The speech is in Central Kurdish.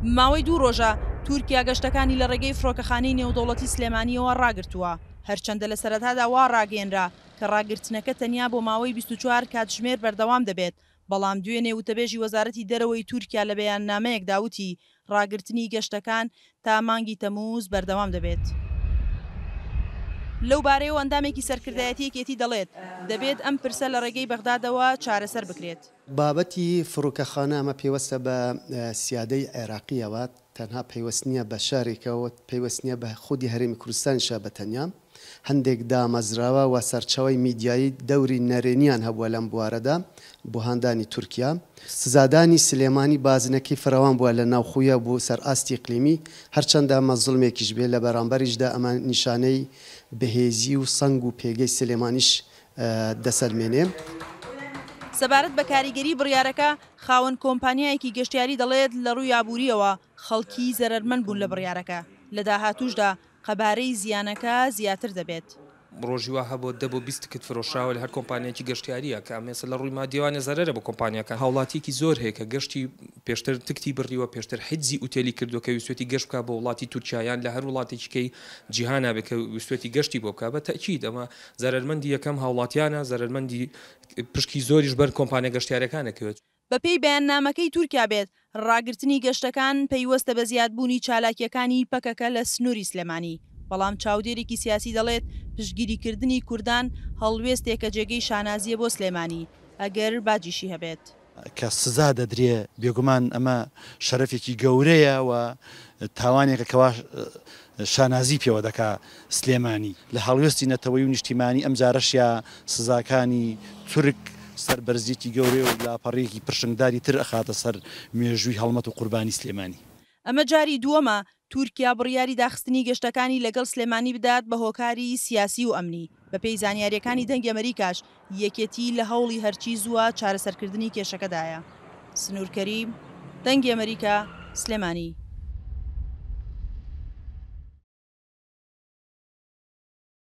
ماوەی 2 ڕۆژە تورکیا گەشتەکانی لە ڕێگەی فڕۆکەخانەی نێودەوڵەتی سلێمانیەوە ڕاگرتووە، هەرچەندە لە سەرەتادا وا ڕاگەیەنرا کە ڕاگرتنەکە تەنیا بۆ ماوەی 24 کاتژمێر بەردەوام دەبێت، بەڵام دوێنێ وتەبێژی وەزارەتی دەرەوەی تورکیا لە بەیاننامەیەک داوتی ڕاگرتنی گەشتەکان تا مانگی تەمووز بەردەوام دەبێت. لەو بارەیەوە ئەندامێکی سەرکردایەتیەکێتی دەڵێت دەبێت ئەم پرسە لە ڕێگەی بەغدادەوە چارەسەر بکرێت. بابەتی فڕۆکەخانە ئەمە پێوەستە بە سیادەی عێراقیەوە، تەنها پەیوەست نییە بە شارێکەوە، پەیوەست نییە بە خودی هەرێمی کوردستانیشە بەتەنیا. هەندێک دامەزراوە و سەرچەوەی میدیایی دەوری نەرێنیان هەبووە لەم بوارەدا بۆ هاندانی تورکیا. سزادانی سلێمانی بازنەکەی فراوان بووە لە ناوخۆیە بۆ سەر ئاستی ئیقلیمی، هەرچەندە مەزڵمێکیش بێ لە بەرامبەریشدا ئەمە نیشانەی بەهێزی و سەنگ و پێگەی سلێمانیش دەسەلمێنێ. سەبارەت بە کاریگەری بڕیارەکە خاوەن کۆمپانیایەکی گەشتیاری دەڵێت لە ڕووی یابووریەوە خەڵکی زەرەرمەند بوون لە بڕیارەکە، لە داهاتووشدا قەبارەی زیانەکە زیاتر دەبێت. ڕۆژی وا هەبوو 10 بۆ 20 تکت فرۆشراوە لە هەر کۆمپانیایەکی گەشتیاریە کە ئەمێسە لە ڕووی مادیوانە زەرەرە بۆ کۆمپانیەکە. هاوڵاتیەکی زۆر هەیە کە گەشتی پێشتر تکتی بڕیوە، پێشتر حجزی ئوتێلی کردو کە ویستێتی گەشت بکە بۆ وڵاتی تورکیایان لە هەر وڵاتێکیکەی جیهانە بێت کە ویستێتی گەشتی بۆ بکە. بە تەکید ئەمە زەرەرمەندی یەکەم هاوڵاتیانە، زەرەرمەندی پشکی زۆریش بەر کۆمپانیا گەشتیارەکانەکەوێت. بە پێی بەیاننامەکەی تورکیا بێت ڕاگررتنی گەشتەکان پەیوەستە بە زیادبوونی چالاکیەکانی پەکەکە لە سنووری سلێمانی، بەڵام چاودێرێکی سیاسی دەڵێت پشتگیریکردنی کوردان هەڵوێستێکە جێگەی شانازیە بۆ سلێمانی ئەگەر باجیشی هەبێت. کە سزا دەدرێ بێگومان ئەمە شەرەفێکی گەورەیە و تاوانێکە کەوا شانازی پێوە دەکا سلێمانی لە هەڵوێستی نەتەوەی و نیشتیمانی ئەم جارەشیا سزاکانی تورک سەربەرزیەتی گەورەی و لاپەڕێکی پرشنگداری تر ئەخاتە سەر مێژووی هەڵمەت و قوربانی سلێمانی. ئەمە جاری دووەمە تورکیا بڕیاری داخستنی گەشتەکانی لەگەڵ سلێمانی بدات بە هۆکاری سیاسی و ئەمنی. بە پێی زانیاریەکانی دەنگی ئەمریکاش یەکێتی لە هەوڵی هەرچی زووە چارەسەرکردنی کێشەکەدایە. سنوورکەریم، دەنگی ئەمریکا، سلێمانی.